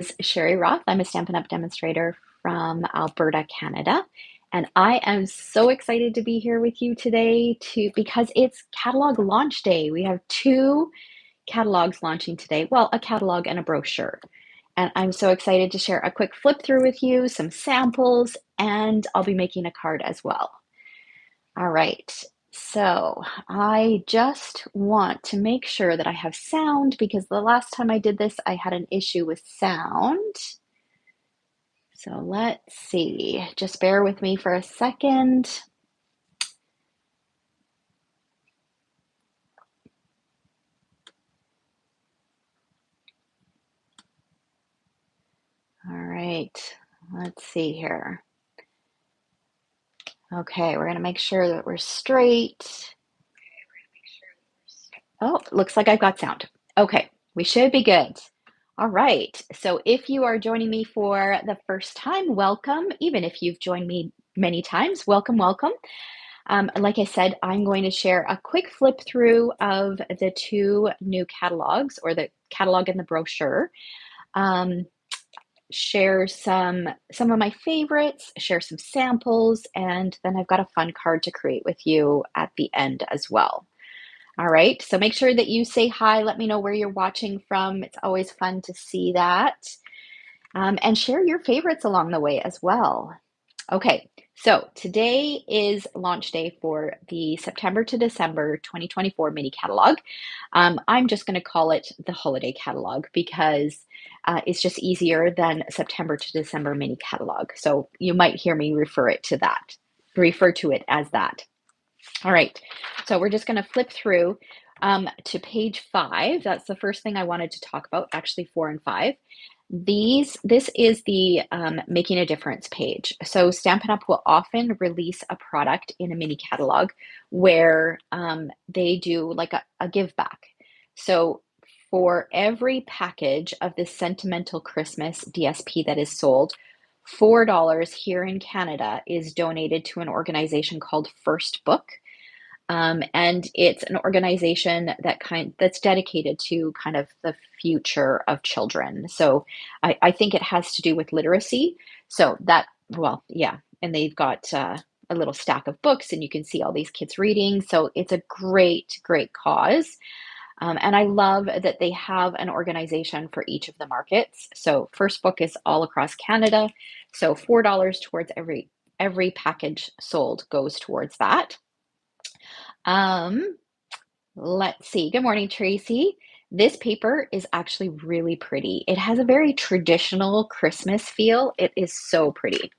Is Sherry Roth. I'm a Stampin' Up! Demonstrator from Alberta, Canada. And I am so excited to be here with you today because it's catalog launch day. We have two catalogs launching today. Well, a catalog and a brochure. And I'm so excited to share a quick flip through with you, some samples, and I'll be making a card as well. All right. So I just want to make sure that I have sound because the last time I did this, I had an issue with sound. So let's see, just bear with me for a second. All right, let's see here. Okay, we're gonna make sure that we're straight. Oh, looks like I've got sound. Okay, we should be good. All right, so if you are joining me for the first time, welcome. Even if you've joined me many times, welcome, welcome. Like I said, I'm going to share a quick flip through of the two new catalogs, or the catalog and the brochure. Um, Share some of my favorites, share some samples, and then I've got a fun card to create with you at the end as well. All right, so make sure that you say hi. Let me know where you're watching from. It's always fun to see that. And share your favorites along the way as well. Okay, so today is launch day for the September to December 2024 mini catalog. I'm just going to call it the holiday catalog because it's just easier than September to December mini catalog. So you might hear me refer to it as that. All right, so we're just going to flip through to page 5. That's the first thing I wanted to talk about, actually 4 and 5. This is the Making a Difference page. So Stampin' Up! Will often release a product in a mini catalog where they do like a give back. So for every package of this Sentimental Christmas DSP that is sold, $4 here in Canada is donated to an organization called First Book. And it's an organization that's dedicated to kind of the future of children. So I think it has to do with literacy. So that, well, yeah, and they've got a little stack of books, and you can see all these kids reading. So it's a great, great cause. And I love that they have an organization for each of the markets. So First Book is all across Canada. So $4 towards every package sold goes towards that. Um, let's see. Good morning, Tracy. This paper is actually really pretty. It has a very traditional Christmas feel. It is so pretty.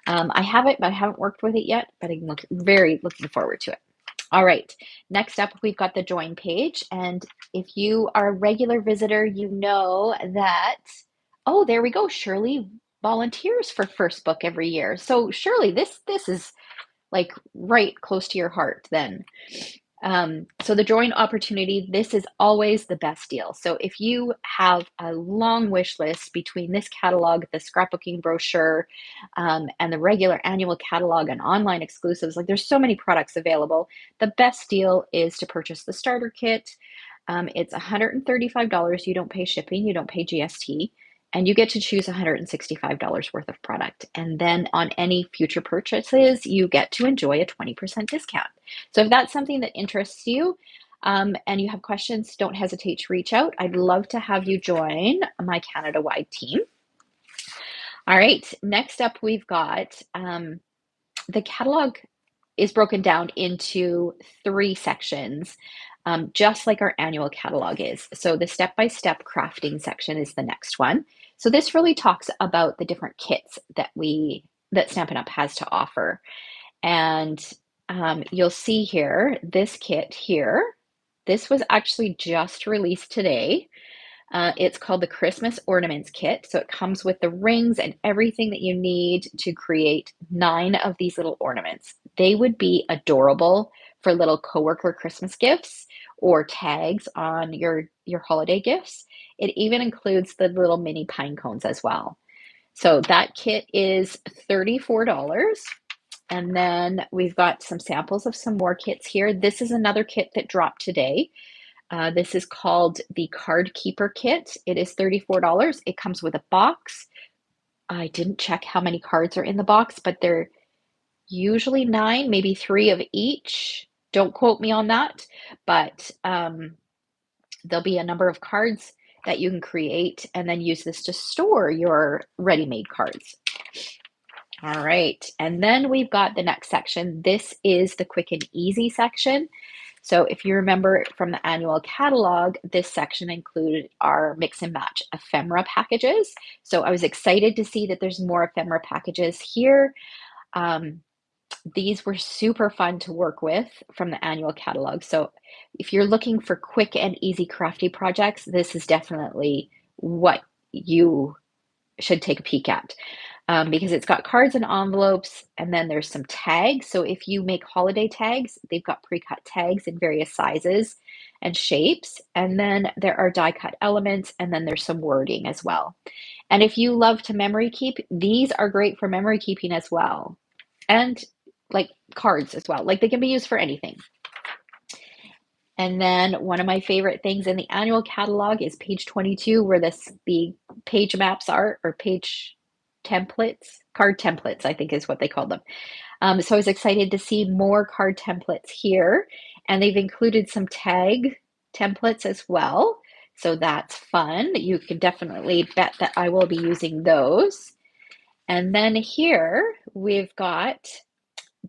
I have it, but I haven't worked with it yet, but I'm very looking forward to it. All right, next up, we've got the join page. And if you are a regular visitor, you know that, oh, there we go. Shirley volunteers for First Book every year. So Shirley, this is like right close to your heart then. So the join opportunity, this is always the best deal. So if you have a long wish list between this catalog, the scrapbooking brochure, and the regular annual catalog and online exclusives, like there's so many products available, the best deal is to purchase the starter kit. It's $135. You don't pay shipping, you don't pay GST, and you get to choose $165 worth of product. And then on any future purchases, you get to enjoy a 20% discount. So if that's something that interests you, and you have questions, don't hesitate to reach out. I'd love to have you join my Canada-wide team. All right, next up we've got the catalog is broken down into 3 sections, just like our annual catalog is. So the step-by-step crafting section is the next one. So this really talks about the different kits that Stampin' Up! Has to offer. And you'll see here, this kit here, this was actually just released today. It's called the Christmas Ornaments Kit. So it comes with the rings and everything that you need to create 9 of these little ornaments. They would be adorable for little coworker Christmas gifts or tags on your holiday gifts. It even includes the little mini pine cones as well. So that kit is $34. And then we've got some samples of some more kits here. This is another kit that dropped today. This is called the Card Keeper Kit. It is $34. It comes with a box. I didn't check how many cards are in the box, but they're usually 9, maybe 3 of each. Don't quote me on that, but there'll be a number of cards that you can create and then use this to store your ready-made cards. All right, and then we've got the next section. This is the quick and easy section. So if you remember from the annual catalog, this section included our mix and match ephemera packages. So I was excited to see that there's more ephemera packages here. These were super fun to work with from the annual catalog. So if you're looking for quick and easy crafty projects, this is definitely what you should take a peek at. Because it's got cards and envelopes, and then there's some tags. So if you make holiday tags, they've got pre-cut tags in various sizes and shapes. And then there are die cut elements, and then there's some wording as well. And if you love to memory keep, these are great for memory keeping as well. And like cards as well. Like they can be used for anything. And then one of my favorite things in the annual catalog is page 22, where the page maps are, or page templates, card templates, I think is what they call them. So I was excited to see more card templates here, and they've included some tag templates as well. So that's fun. You can definitely bet that I will be using those. And then here we've got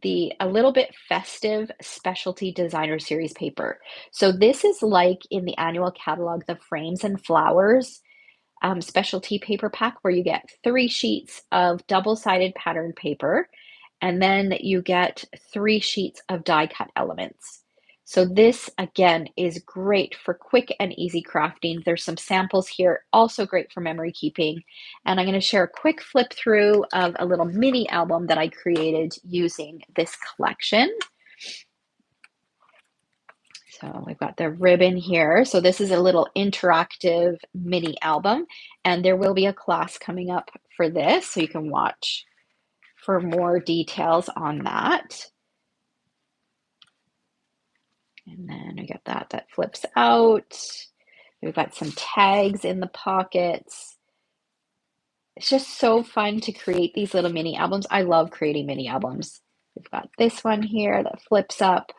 a little bit festive specialty designer series paper. So this is like in the annual catalog, the frames and flowers specialty paper pack, where you get 3 sheets of double-sided patterned paper, and then you get 3 sheets of die cut elements. So this again is great for quick and easy crafting. There's some samples here, also great for memory keeping. And I'm going to share a quick flip through of a little mini album that I created using this collection. So we've got the ribbon here. So this is a little interactive mini album, and there will be a class coming up for this, so you can watch for more details on that. And then we got that flips out. We've got some tags in the pockets. It's just so fun to create these little mini albums. I love creating mini albums. We've got this one here that flips up.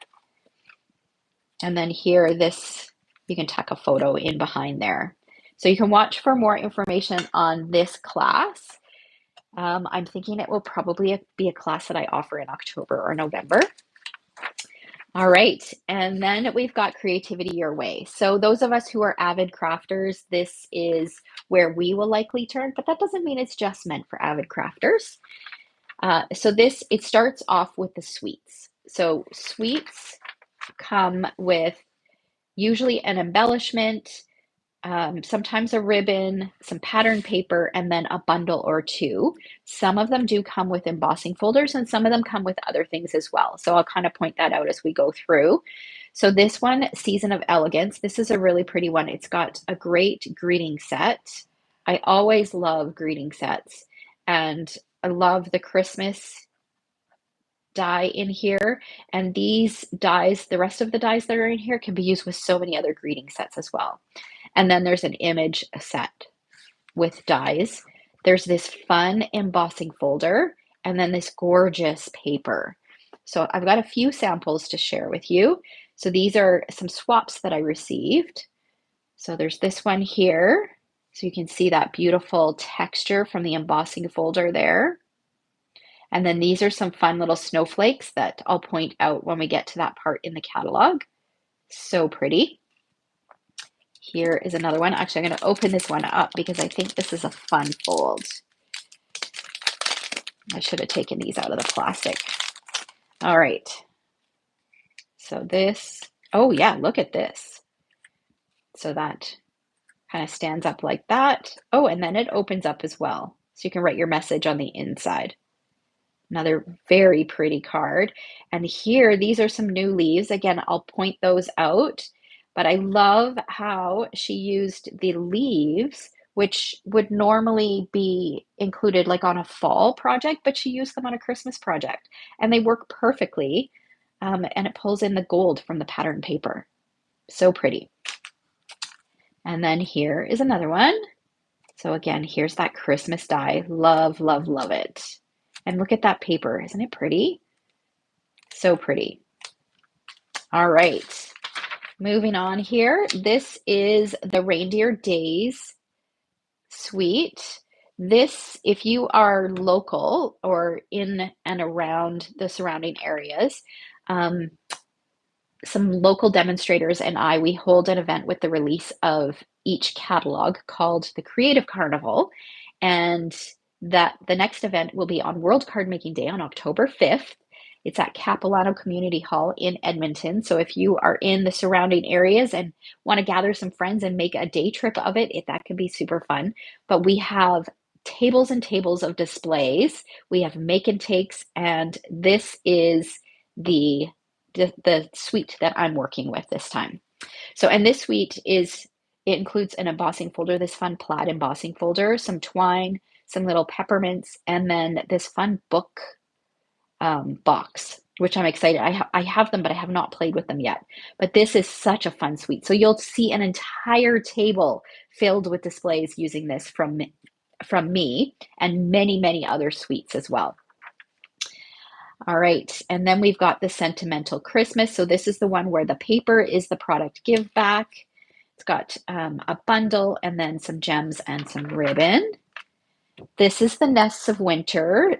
And then here, you can tuck a photo in behind there. So you can watch for more information on this class. I'm thinking it will probably be a class that I offer in October or November. All right, and then we've got Creativity Your Way. So those of us who are avid crafters, this is where we will likely turn, but that doesn't mean it's just meant for avid crafters. It starts off with the sweets. So sweets come with usually an embellishment, sometimes a ribbon, some pattern paper, and then a bundle or 2. Some of them do come with embossing folders, and some of them come with other things as well. So I'll kind of point that out as we go through. So this one, Season of Elegance, this is a really pretty one. It's got a great greeting set. I always love greeting sets, and I love the Christmas die in here, and these dies, the rest of the dies that are in here, can be used with so many other greeting sets as well. And then there's an image set with dies. There's this fun embossing folder, and then this gorgeous paper. So I've got a few samples to share with you. So these are some swaps that I received. So there's this one here. So you can see that beautiful texture from the embossing folder there. And then these are some fun little snowflakes that I'll point out when we get to that part in the catalog. So pretty. Here is another one. Actually, I'm going to open this one up because I think this is a fun fold. I should have taken these out of the plastic. All right. So oh yeah, look at this. So that kind of stands up like that. Oh, and then it opens up as well. So you can write your message on the inside. Another very pretty card. And here, these are some new leaves. Again, I'll point those out, but I love how she used the leaves, which would normally be included like on a fall project, but she used them on a Christmas project, and they work perfectly. And it pulls in the gold from the pattern paper. So pretty. And then here is another one. So again, here's that Christmas die. Love, love, love it. And look at that paper. Isn't it pretty? So pretty. All right. Moving on here. This is the Reindeer Days suite. This, if you are local or in and around the surrounding areas, um, some local demonstrators and we hold an event with the release of each catalog called the Creative Carnival. And that the next event will be on World Card Making Day on October 5th. It's at Capilano Community Hall in Edmonton. So if you are in the surrounding areas and want to gather some friends and make a day trip of it, that can be super fun. But we have tables and tables of displays. We have make and takes, and this is the suite that I'm working with this time. So, and this suite it includes an embossing folder, this fun plaid embossing folder, some twine, some little peppermints, and then this fun book box, which I'm excited. I have them, but I have not played with them yet. But this is such a fun suite. So you'll see an entire table filled with displays using this from me and many, many other suites as well. All right, and then we've got the Sentimental Christmas. So this is the one where the paper is the product give back. It's got a bundle and then some gems and some ribbon. This is the Nests of Winter.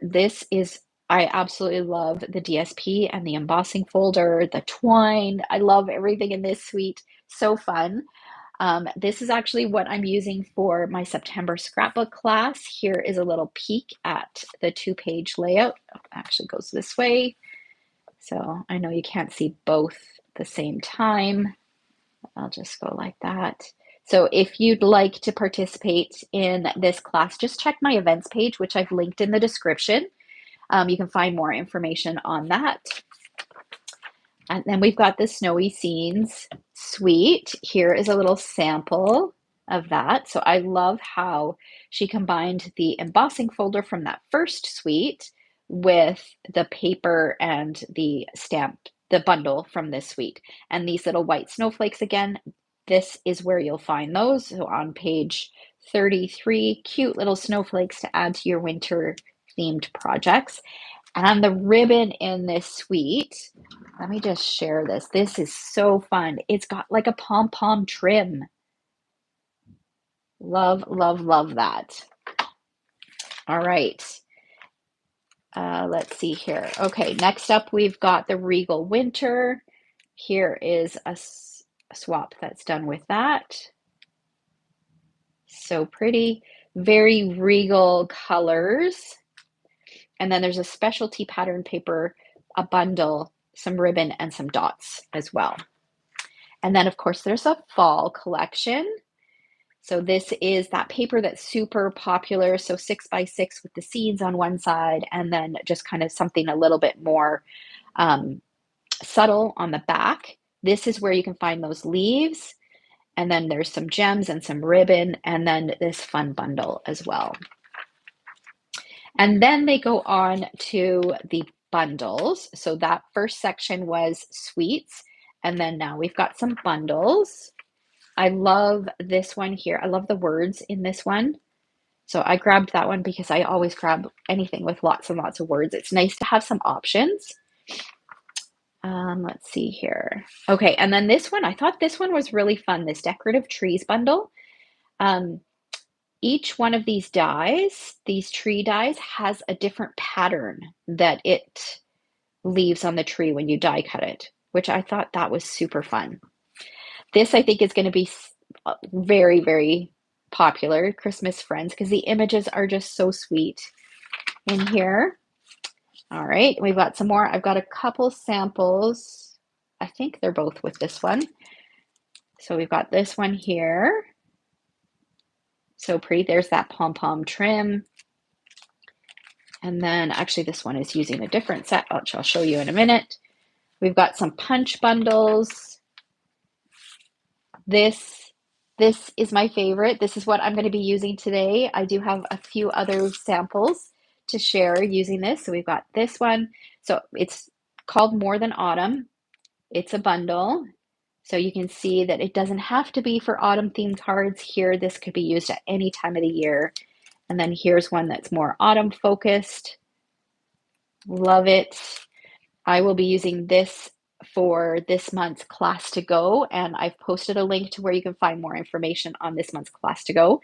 I absolutely love the DSP and the embossing folder, the twine. I love everything in this suite. So fun. This is actually what I'm using for my September scrapbook class. Here is a little peek at the 2-page layout. It actually goes this way. So I know you can't see both at the same time. I'll just go like that. So if you'd like to participate in this class, just check my events page, which I've linked in the description. You can find more information on that. And then we've got the Snowy Scenes suite. Here is a little sample of that. So I love how she combined the embossing folder from that first suite with the paper and the bundle from this suite. And these little white snowflakes again, this is where you'll find those. So on page 33, cute little snowflakes to add to your winter themed projects. And the ribbon in this suite, let me just share this. This is so fun. It's got like a pom-pom trim. Love, love, love that. All right. Let's see here. Okay, next up we've got the Regal Winter. Here is a swap that's done with that. So pretty. Very regal colors. And then there's a specialty pattern paper, a bundle, some ribbon, and some dots as well. And then, of course, there's a fall collection. So this is that paper that's super popular. So 6x6 with the scenes on one side, and then just kind of something a little bit more subtle on the back. This is where you can find those leaves. And then there's some gems and some ribbon, and then this fun bundle as well. And then they go on to the bundles. So that first section was suites. And then now we've got some bundles. I love this one here. I love the words in this one. So I grabbed that one because I always grab anything with lots and lots of words. It's nice to have some options. Let's see here. Okay, and then this one, I thought this one was really fun, this decorative trees bundle. Each one of these dies, these tree dies, has a different pattern that it leaves on the tree when you die cut it, which I thought that was super fun. This, I think, is going to be very, very popular, Christmas friends, because the images are just so sweet in here. All right, we've got some more. I've got a couple samples. I think they're both with this one. So we've got this one here. So pretty. There's that pom-pom trim. And then actually this one is using a different set, which I'll show you in a minute. We've got some punch bundles. This is my favorite. This is what I'm going to be using today. I do have a few other samples to share using this. So we've got this one. So it's called More Than Autumn. It's a bundle. So you can see that it doesn't have to be for autumn themed cards here. This could be used at any time of the year. And then here's one that's more autumn focused. Love it. I will be using this for this month's class to go, and I've posted a link to where you can find more information on this month's class to go.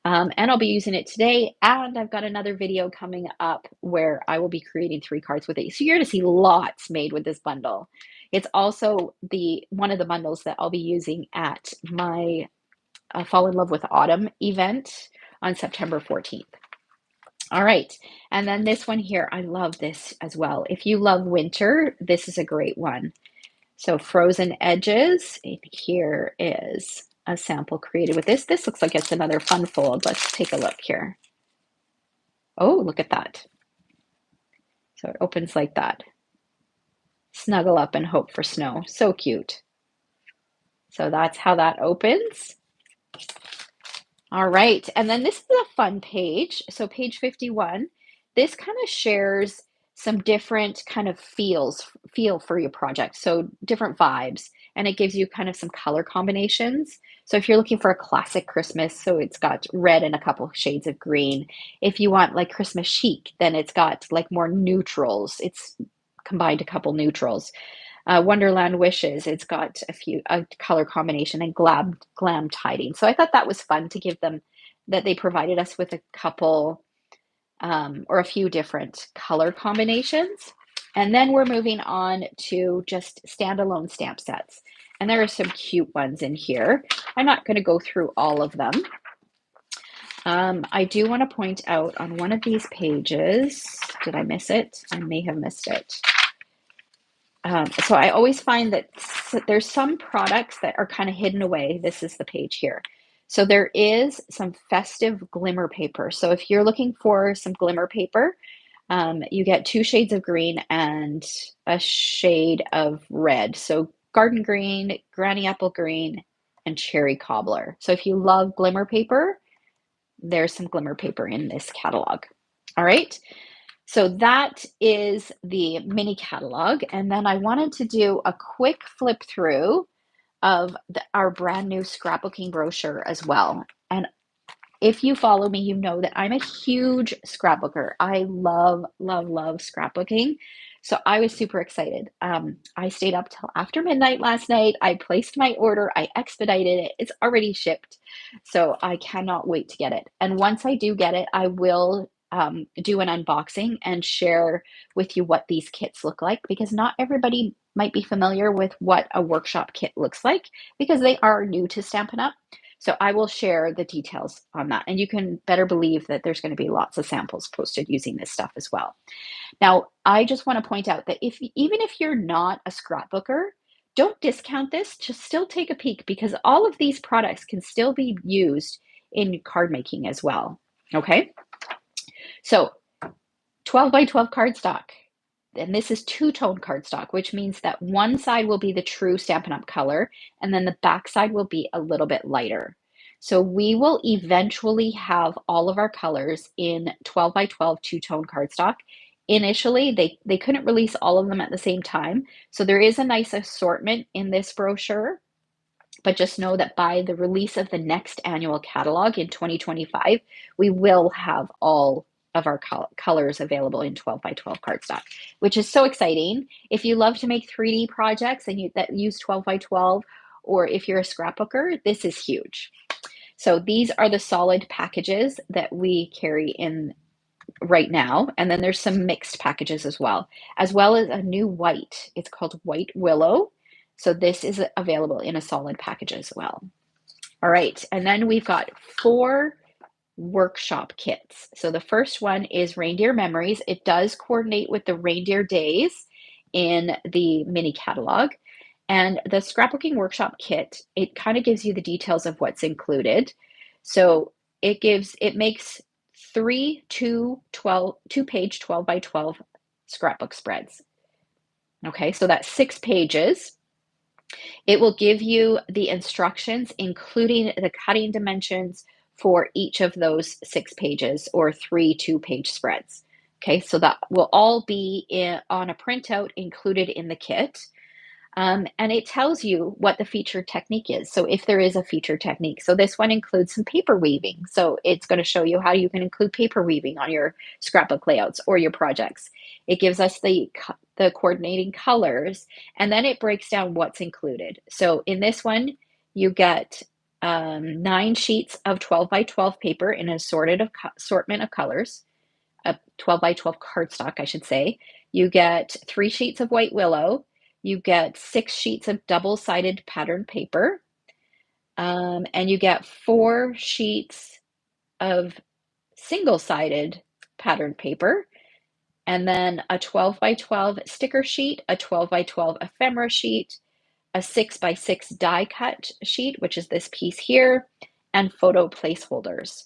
And I'll be using it today, and I've got another video coming up where I will be creating 3 cards with it. So you're going to see lots made with this bundle. It's also one of the bundles that I'll be using at my Fall in Love with Autumn event on September 14th. All right, and then this one here, I love this as well. If you love winter, this is a great one. So Frozen Edges, and here is a sample created with this. This looks like it's another fun fold. Let's take a look here. Oh, look at that. So it opens like that. Snuggle up and hope for snow. So cute. So that's how that opens. All right, and then this is a fun page. So page 51, this kind of shares some different kind of feel for your project. So different vibes, and it gives you kind of some color combinations. So if you're looking for a classic Christmas, so it's got red and a couple shades of green. If you want like Christmas chic, then it's got like more neutrals. It's combined a couple neutrals. Wonderland Wishes, it's got a color combination, and glam tiding. So I thought that was fun to give them, that they provided us with a couple or a few different color combinations. And then we're moving on to just standalone stamp sets. And there are some cute ones in here. I'm not going to go through all of them. I do want to point out on one of these pages, did I miss it? I may have missed it. So I always find that there's some products that are kind of hidden away. This is the page here. So there is some festive glimmer paper. So if you're looking for some glimmer paper, you get 2 shades of green and a shade of red. So garden green, granny apple green, and cherry cobbler. So if you love glimmer paper, there's some glimmer paper in this catalog. All right. So that is the mini catalog. And then I wanted to do a quick flip through of our brand new scrapbooking brochure as well. And if you follow me, you know that I'm a huge scrapbooker. I love, love, love scrapbooking. So I was super excited. I stayed up till after midnight last night. I placed my order. I expedited it. It's already shipped. So I cannot wait to get it. And once I do get it, I will do an unboxing and share with you what these kits look like, because not everybody might be familiar with what a workshop kit looks like because they are new to Stampin' Up! So I will share the details on that, and you can better believe that there's going to be lots of samples posted using this stuff as well. Now, I just want to point out that even if you're not a scrapbooker, don't discount this. Just still take a peek, because all of these products can still be used in card making as well. Okay. So 12 by 12 cardstock, and this is two-tone cardstock, which means that one side will be the true Stampin' Up! Color, and then the back side will be a little bit lighter. So we will eventually have all of our colors in 12 by 12 two-tone cardstock. Initially, they couldn't release all of them at the same time, so there is a nice assortment in this brochure. But just know that by the release of the next annual catalog in 2025, we will have all of our colors available in 12 by 12 cardstock, which is so exciting. If you love to make 3D projects and that use 12 by 12, or if you're a scrapbooker, this is huge. So these are the solid packages that we carry in right now. And then there's some mixed packages as well as a new white. It's called White Willow. So this is available in a solid package as well. All right, and then we've got 4 workshop kits. So the first one is Reindeer Memories. It does coordinate with the reindeer days in the mini catalog. And the scrapbooking workshop kit, it kind of gives you the details of what's included. So it makes 3 two-page 12 by 12 scrapbook spreads. Okay, so that's 6 pages. It will give you the instructions, including the cutting dimensions for each of those 6 pages, or 3 two-page spreads. Okay, so that will all be on a printout included in the kit. And it tells you what the feature technique is. So if there is a feature technique, so this one includes some paper weaving. So it's going to show you how you can include paper weaving on your scrapbook layouts or your projects. It gives us the coordinating colors, and then it breaks down what's included. So in this one, you get 9 sheets of 12 by 12 paper in an assortment of colors, a 12 by 12 cardstock, I should say. You get 3 sheets of white willow. You get 6 sheets of double-sided patterned paper. And you get 4 sheets of single-sided patterned paper. And then a 12 by 12 sticker sheet, a 12 by 12 ephemera sheet, a 6 by 6 die cut sheet, which is this piece here, and photo placeholders.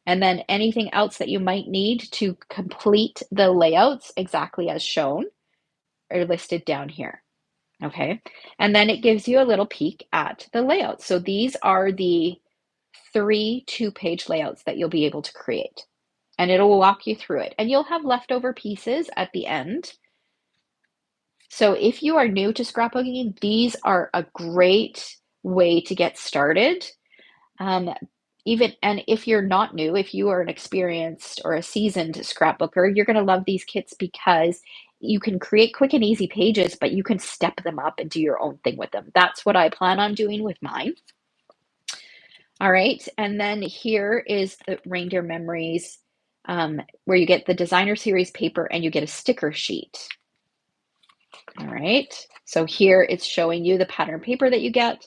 And then anything else that you might need to complete the layouts exactly as shown are listed down here. Okay, and then it gives you a little peek at the layout. So these are the 3 2-page layouts that you'll be able to create, and it'll walk you through it. And you'll have leftover pieces at the end. So if you are new to scrapbooking, these are a great way to get started. And if you're not new, if you are an experienced or a seasoned scrapbooker, you're going to love these kits because you can create quick and easy pages, but you can step them up and do your own thing with them. That's what I plan on doing with mine. All right, and then here is the Reindeer Memories, where you get the designer series paper and you get a sticker sheet. All right, so here it's showing you the pattern paper that you get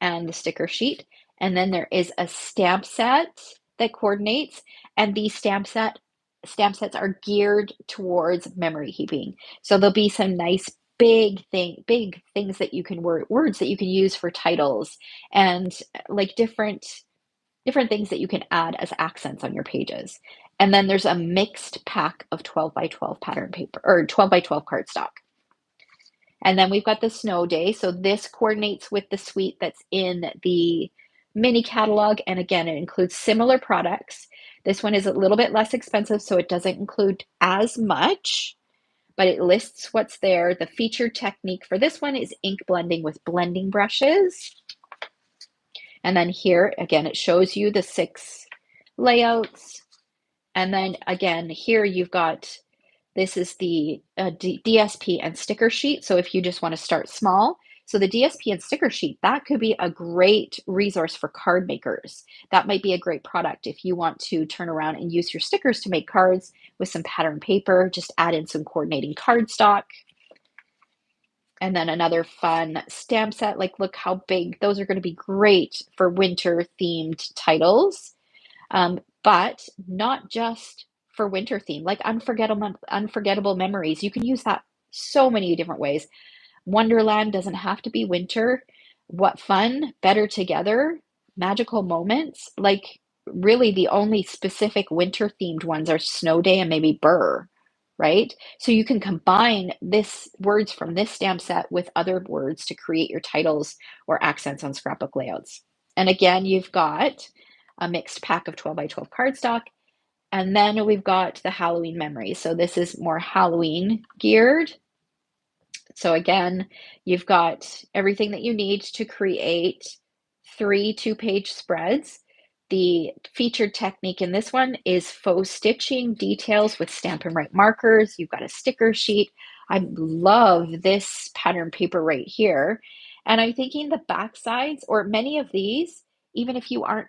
and the sticker sheet. And then there is a stamp set that coordinates, and these stamp sets are geared towards memory keeping. So there'll be some nice big things that you can words that you can use for titles, and like different things that you can add as accents on your pages. And then there's a mixed pack of 12 by 12 pattern paper or 12 by 12 cardstock. And then we've got the snow day. So this coordinates with the suite that's in the mini catalog. And again, it includes similar products. This one is a little bit less expensive, so it doesn't include as much, but it lists what's there. The featured technique for this one is ink blending with blending brushes. And then here, again, it shows you the 6 layouts. And then again, here you've got, this is the DSP and sticker sheet. So if you just want to start small, so the DSP and sticker sheet, that could be a great resource for card makers. That might be a great product if you want to turn around and use your stickers to make cards with some pattern paper, just add in some coordinating cardstock. And then another fun stamp set, like look how big, those are going to be great for winter themed titles. But not just for winter theme, like unforgettable memories. You can use that so many different ways. Wonderland doesn't have to be winter. What fun, better together, magical moments. Like really the only specific winter themed ones are Snow Day and maybe Burr, right? So you can combine this words from this stamp set with other words to create your titles or accents on scrapbook layouts. And again, you've got a mixed pack of 12 by 12 cardstock. And then we've got the Halloween memories. So this is more Halloween geared. So again, you've got everything that you need to create 3 2-page spreads. The featured technique in this one is faux stitching details with Stampin' Write markers. You've got a sticker sheet. I love this pattern paper right here. And I'm thinking the back sides, or many of these, even if you aren't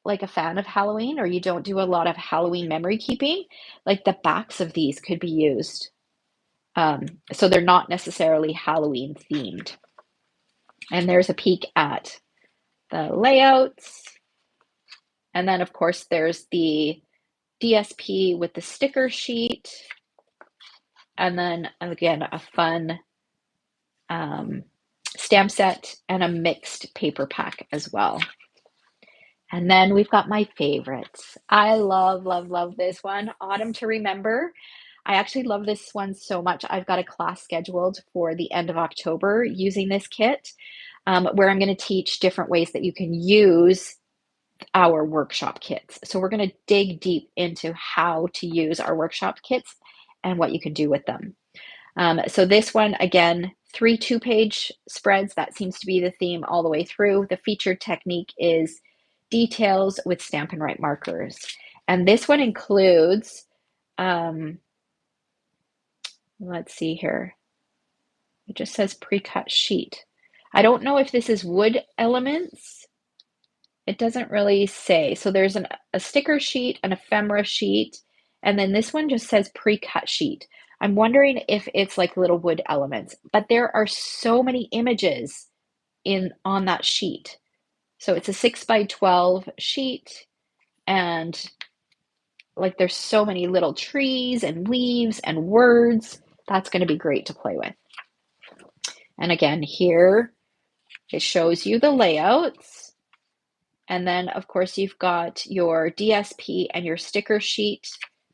like a fan of Halloween or you don't do a lot of Halloween memory keeping, like the backs of these could be used. So they're not necessarily Halloween themed. And there's a peek at the layouts. And then of course there's the DSP with the sticker sheet. And then again, a fun stamp set and a mixed paper pack as well. And then we've got my favorites. I love, love, love this one, Autumn to Remember. I actually love this one so much. I've got a class scheduled for the end of October using this kit, where I'm going to teach different ways that you can use our workshop kits. So we're going to dig deep into how to use our workshop kits and what you can do with them. So this one, again, 3 2-page spreads. That seems to be the theme all the way through. The featured technique is details with Stampin' Write markers. And this one includes, let's see here. It just says pre-cut sheet. I don't know if this is wood elements. It doesn't really say. So there's a sticker sheet, an ephemera sheet, and then this one just says pre-cut sheet. I'm wondering if it's like little wood elements, but there are so many images on that sheet. So it's a 6x12 sheet, and like there's so many little trees and leaves and words. That's going to be great to play with. And again, here it shows you the layouts. And then, of course, you've got your DSP and your sticker sheet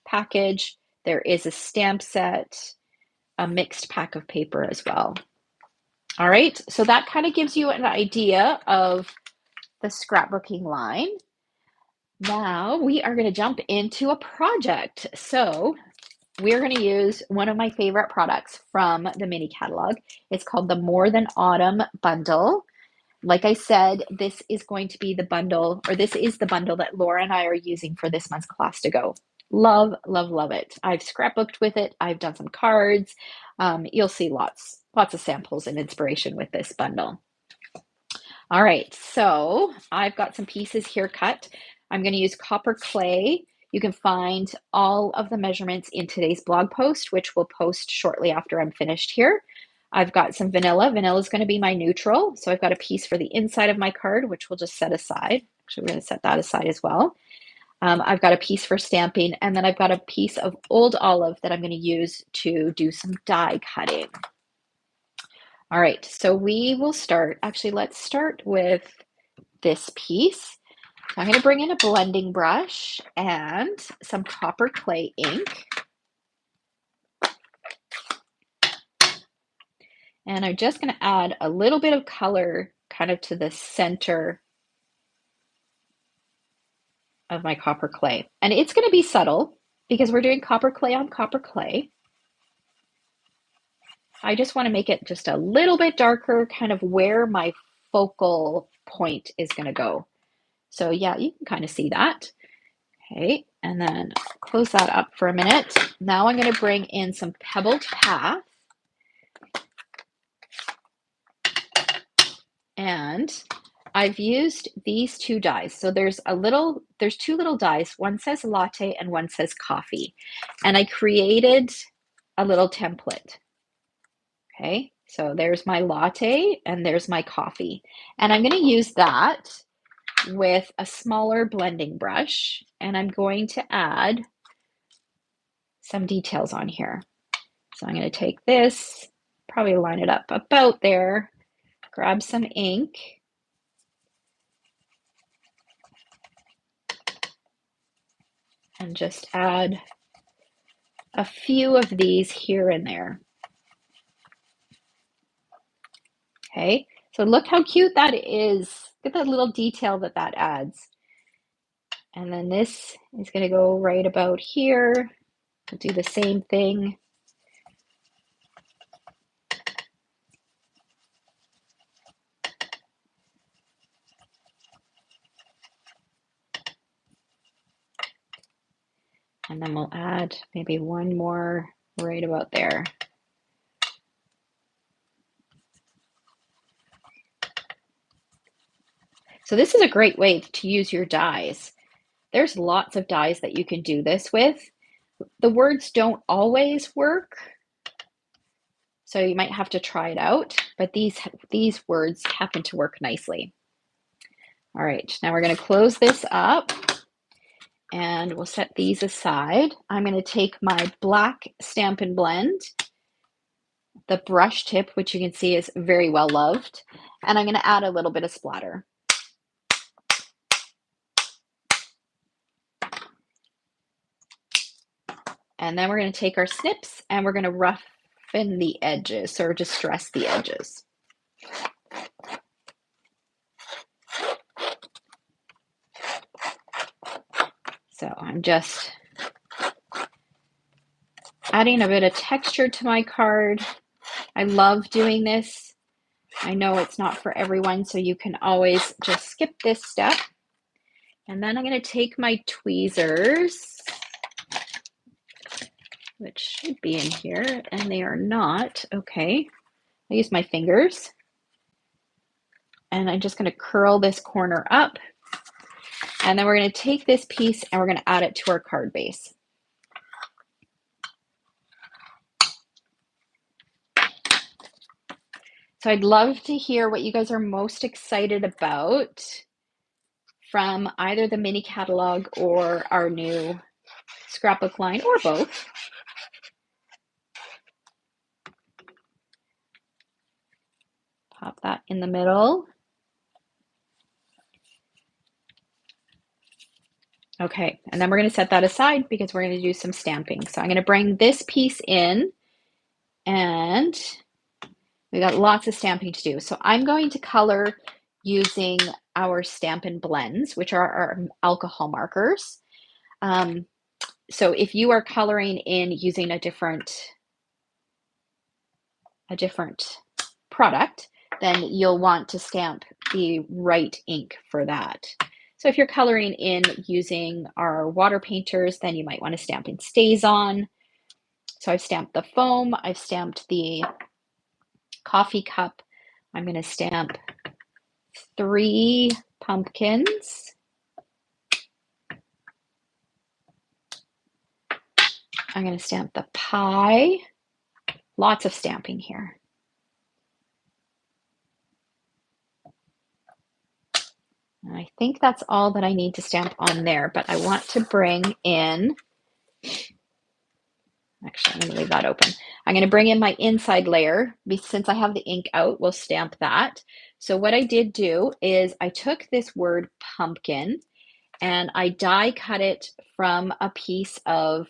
package. There is a stamp set, a mixed pack of paper as well. All right, so that kind of gives you an idea of the scrapbooking line. Now we are going to jump into a project. So we're going to use one of my favorite products from the mini catalog. It's called the More Than Autumn Bundle. Like I said, this is going to be the bundle, or this is the bundle that Laura and I are using for this month's Class to Go. Love, love, love it. I've scrapbooked with it. I've done some cards. You'll see lots of samples and inspiration with this bundle. All right, so I've got some pieces here cut. I'm going to use copper clay. You can find all of the measurements in today's blog post, which we'll post shortly after I'm finished here. I've got some vanilla. Vanilla is going to be my neutral. So I've got a piece for the inside of my card, which we'll just set aside. Actually, we're going to set that aside as well. I've got a piece for stamping, and then I've got a piece of old olive that I'm going to use to do some die cutting. All right, so we will start. Actually, let's start with this piece. I'm going to bring in a blending brush and some copper clay ink. And I'm just going to add a little bit of color kind of to the center of my copper clay. And it's going to be subtle because we're doing copper clay on copper clay. I just want to make it just a little bit darker, kind of where my focal point is going to go. So yeah, you can kind of see that. Okay, and then close that up for a minute. Now I'm going to bring in some pebbled path. And I've used these two dies. So there's two little dies. One says latte and one says coffee. And I created a little template. Okay, so there's my latte and there's my coffee. And I'm going to use that with a smaller blending brush. And I'm going to add some details on here. So I'm going to take this, probably line it up about there, grab some ink. And just add a few of these here and there. Okay, so look how cute that is. Look at that little detail that adds. And then this is going to go right about here. We'll do the same thing. And then we'll add maybe one more right about there. So this is a great way to use your dies. There's lots of dies that you can do this with. The words don't always work, so you might have to try it out, but these words happen to work nicely. All right, now we're going to close this up and we'll set these aside. I'm going to take my black Stampin' Blend, the brush tip, which you can see is very well loved, and I'm going to add a little bit of splatter. And then we're going to take our snips and we're going to roughen the edges, or distress the edges. So I'm just adding a bit of texture to my card. I love doing this. I know it's not for everyone, so you can always just skip this step. And then I'm going to take my tweezers, which should be in here, and they are not. Okay, I use my fingers. And I'm just going to curl this corner up. And then we're going to take this piece and we're going to add it to our card base. So I'd love to hear what you guys are most excited about from either the mini catalog or our new scrapbook line, or both. Pop that in the middle. Okay, and then we're going to set that aside because we're going to do some stamping. So I'm going to bring this piece in, and we got lots of stamping to do. So I'm going to color using our Stampin' Blends, which are our alcohol markers. So if you are coloring in using a different product, then you'll want to stamp the right ink for that. So if you're coloring in using our water painters, then you might want to stamp in StazOn. So I've stamped the foam, I've stamped the coffee cup. I'm going to stamp 3 pumpkins. I'm going to stamp the pie. Lots of stamping here. And I think that's all that I need to stamp on there, but I want to bring in, actually, I'm going to leave that open. I'm going to bring in my inside layer. Since I have the ink out, we'll stamp that. So what I did do is I took this word pumpkin and I die cut it from a piece of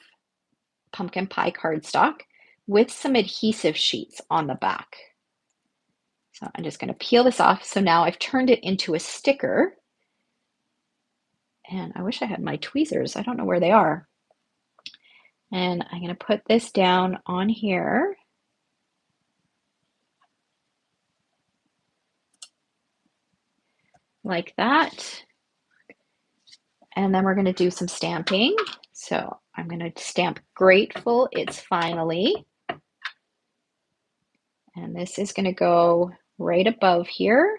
pumpkin pie cardstock with some adhesive sheets on the back. So I'm just going to peel this off. So now I've turned it into a sticker. And I wish I had my tweezers. I don't know where they are. And I'm going to put this down on here. Like that. And then we're going to do some stamping. So I'm going to stamp Grateful It's Finally. And this is going to go right above here.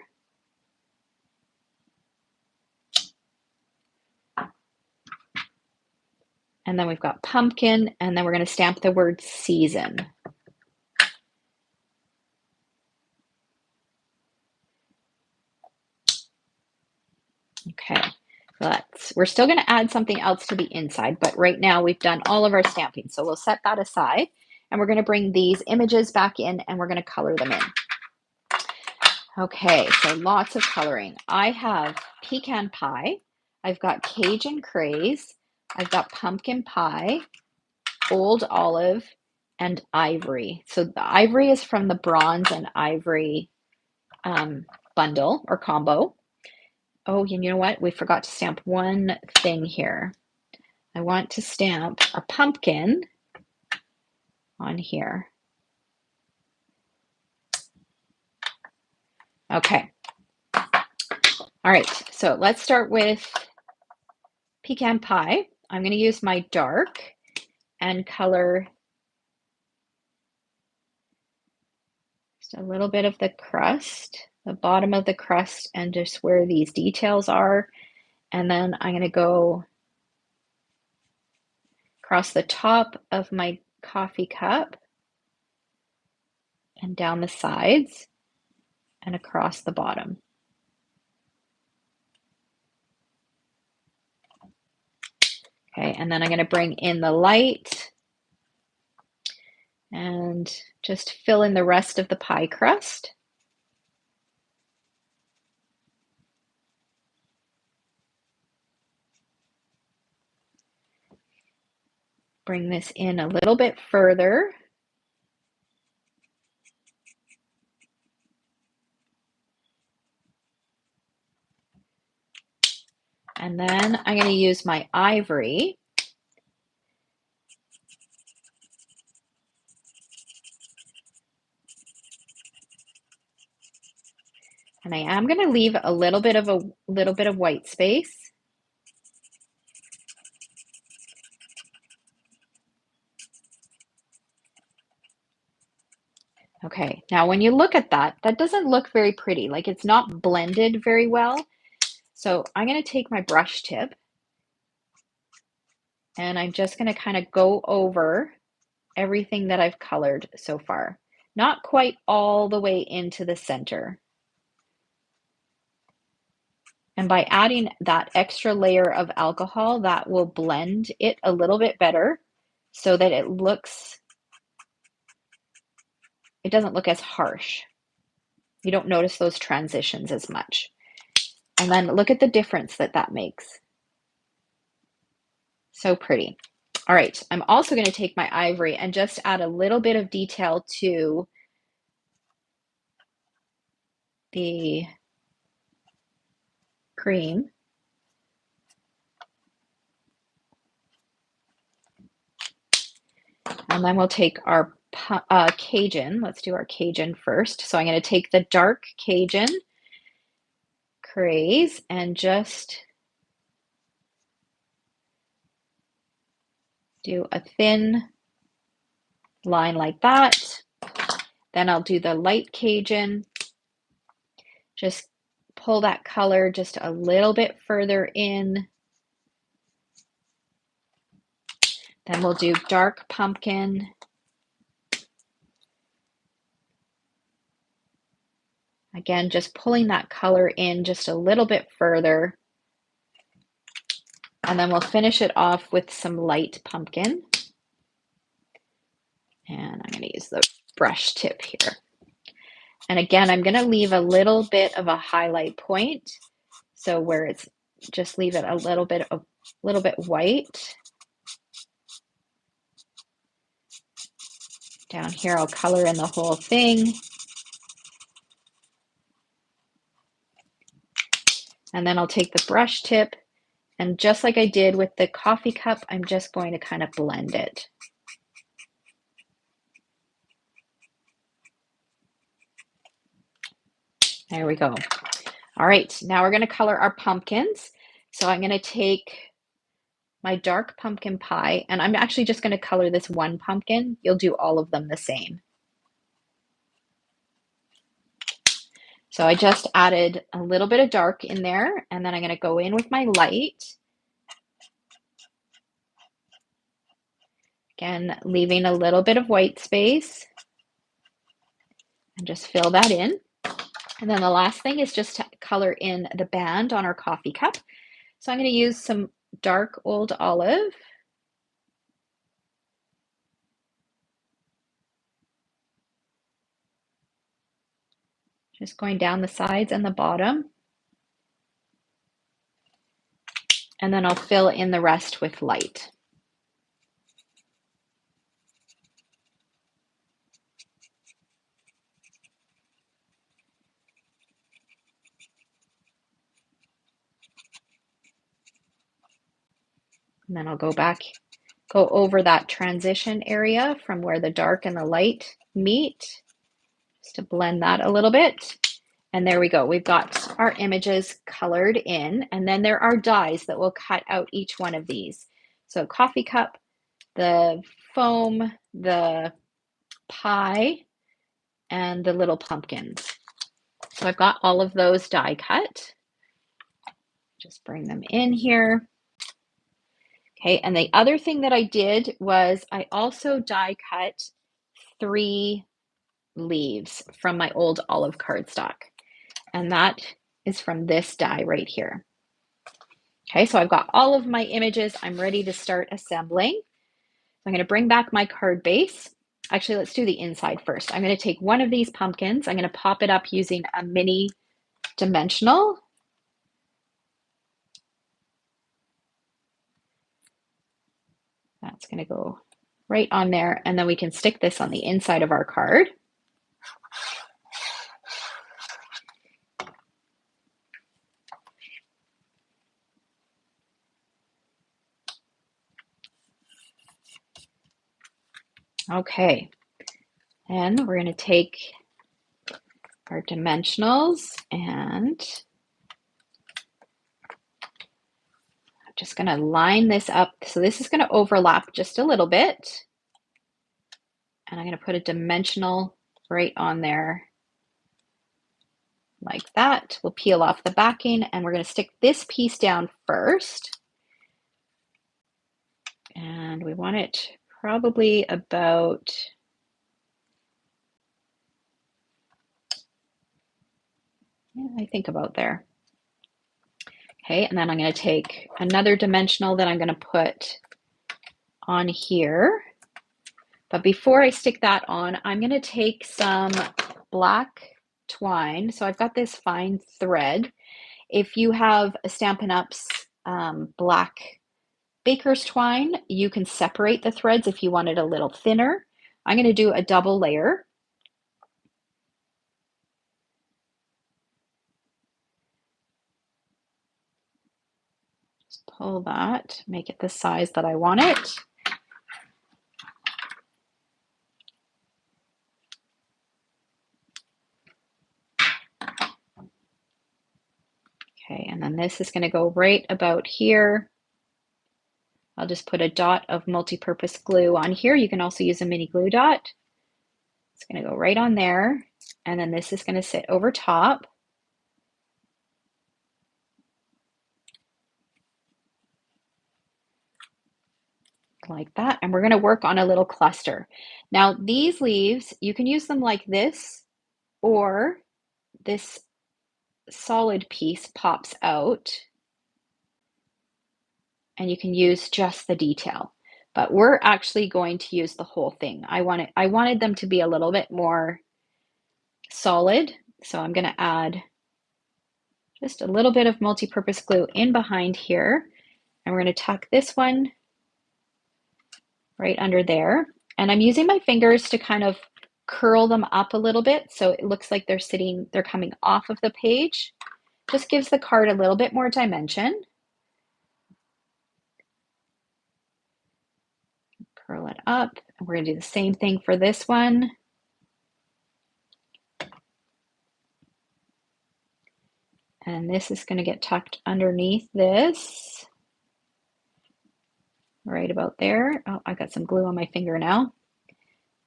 And then we've got pumpkin, and then we're going to stamp the word season. Okay, we're still going to add something else to the inside, but right now we've done all of our stamping. So we'll set that aside, and we're going to bring these images back in, and we're going to color them in. Okay, so lots of coloring. I have pecan pie, I've got Cajun craze, I've got pumpkin pie, old olive, and ivory. So the ivory is from the bronze and ivory bundle or combo. Oh, and you know what? We forgot to stamp one thing here. I want to stamp a pumpkin on here. Okay. All right, so let's start with pecan pie. I'm going to use my dark and color just a little bit of the crust, the bottom of the crust, and just where these details are. And then I'm going to go across the top of my coffee cup and down the sides and across the bottom. Okay, and then I'm going to bring in the light and just fill in the rest of the pie crust. Bring this in a little bit further. And then I'm going to use my ivory And I am going to leave a little bit of white space. Okay, now when you look at that, that doesn't look very pretty. Like it's not blended very well. So I'm going to take my brush tip and I'm just going to kind of go over everything that I've colored so far. Not quite all the way into the center. And by adding that extra layer of alcohol, that will blend it a little bit better so that it doesn't look as harsh. You don't notice those transitions as much. And then look at the difference that that makes. So pretty. All right, I'm also going to take my ivory and just add a little bit of detail to the cream. And then we'll take our Cajun. Let's do our Cajun first. So I'm going to take the dark Cajun craze and just do a thin line like that. Then I'll do the light Cajun. Just pull that color just a little bit further in. Then we'll do dark pumpkin. Again, just pulling that color in just a little bit further. And then we'll finish it off with some light pumpkin. And I'm going to use the brush tip here. And again, I'm going to leave a little bit of a highlight point. So where it's just leave it a little bit white. Down here, I'll color in the whole thing. And then I'll take the brush tip and just like I did with the coffee cup, I'm just going to kind of blend it. There we go. All right, now we're going to color our pumpkins. So I'm going to take my dark pumpkin pie, and I'm actually just going to color this one pumpkin. You'll do all of them the same. So I just added a little bit of dark in there, and then I'm going to go in with my light. Again, leaving a little bit of white space and just fill that in. And then the last thing is just to color in the band on our coffee cup. So I'm going to use some dark old olive. Just going down the sides and the bottom. And then I'll fill in the rest with light. And then I'll go over that transition area from where the dark and the light meet, just to blend that a little bit. And there we go. We've got our images colored in, and then there are dies that will cut out each one of these. So coffee cup, the foam, the pie, and the little pumpkins. So I've got all of those die cut. Just bring them in here. Okay, and the other thing that I did was I also die cut 3 leaves from my old olive cardstock. And that is from this die right here. Okay, so I've got all of my images. I'm ready to start assembling. I'm going to bring back my card base. Actually, let's do the inside first. I'm going to take one of these pumpkins. I'm going to pop it up using a mini dimensional. That's going to go right on there. And then we can stick this on the inside of our card. Okay, and we're going to take our dimensionals, and I'm just going to line this up. So this is going to overlap just a little bit. And I'm going to put a dimensional right on there like that. We'll peel off the backing and we're going to stick this piece down first. And we want it probably about, yeah, I think about there. Okay, and then I'm going to take another dimensional that I'm going to put on here. But before I stick that on, I'm going to take some black twine. So I've got this fine thread. If you have a Stampin' Up's black baker's twine, you can separate the threads if you want it a little thinner. I'm going to do a double layer. Just pull that, make it the size that I want it. Okay, and then this is going to go right about here. I'll just put a dot of multi-purpose glue on here. You can also use a mini glue dot. It's going to go right on there. And then this is going to sit over top. Like that. And we're going to work on a little cluster. Now, these leaves, you can use them like this, or this solid piece pops out and you can use just the detail. But we're actually going to use the whole thing. I wanted them to be a little bit more solid, so I'm going to add just a little bit of multi-purpose glue in behind here, and we're going to tuck this one right under there. And I'm using my fingers to kind of curl them up a little bit so it looks like they're coming off of the page. Just gives the card a little bit more dimension. Curl it up, and we're going to do the same thing for this one. And this is going to get tucked underneath this, right about there. Oh, I got some glue on my finger now.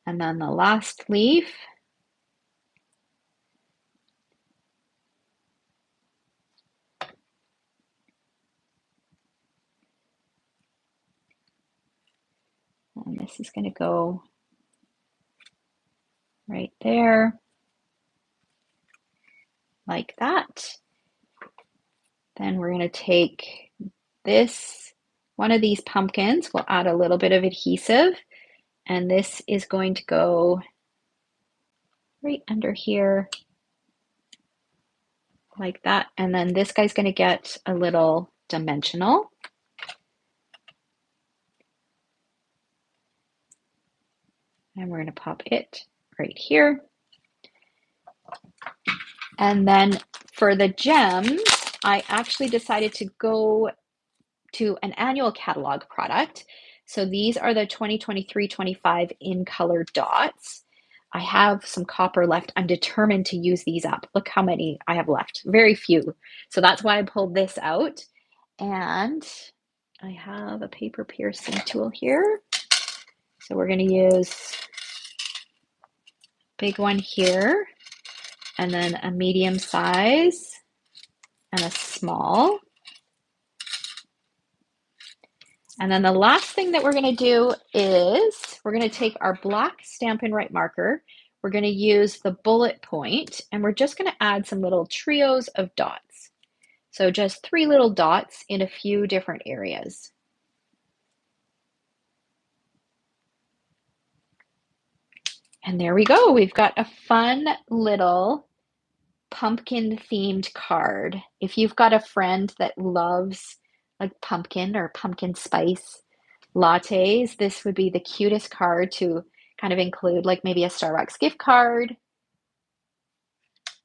And then the last leaf. And this is going to go right there, like that. Then we're going to take this, one of these pumpkins, we'll add a little bit of adhesive, and this is going to go right under here, like that. And then this guy's going to get a little dimensional. And we're going to pop it right here. And then for the gems, I actually decided to go to an annual catalog product. So these are the 2023-25 in color dots. I have some copper left. I'm determined to use these up. Look how many I have left. Very few. So that's why I pulled this out. And I have a paper piercing tool here. So we're going to use a big one here, and then a medium size and a small. And then the last thing that we're going to do is we're going to take our black Stampin' Write marker. We're going to use the bullet point, and we're just going to add some little trios of dots. So just 3 little dots in a few different areas. And there we go. We've got a fun little pumpkin themed card. If you've got a friend that loves like pumpkin or pumpkin spice lattes, this would be the cutest card to kind of include, like maybe a Starbucks gift card,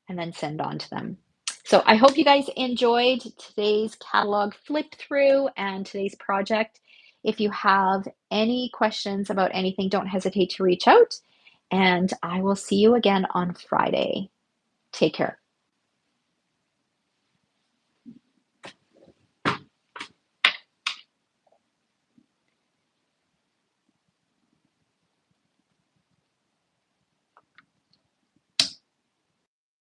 and then send on to them. So I hope you guys enjoyed today's catalog flip through and today's project. If you have any questions about anything, don't hesitate to reach out, and I will see you again on Friday. Take care.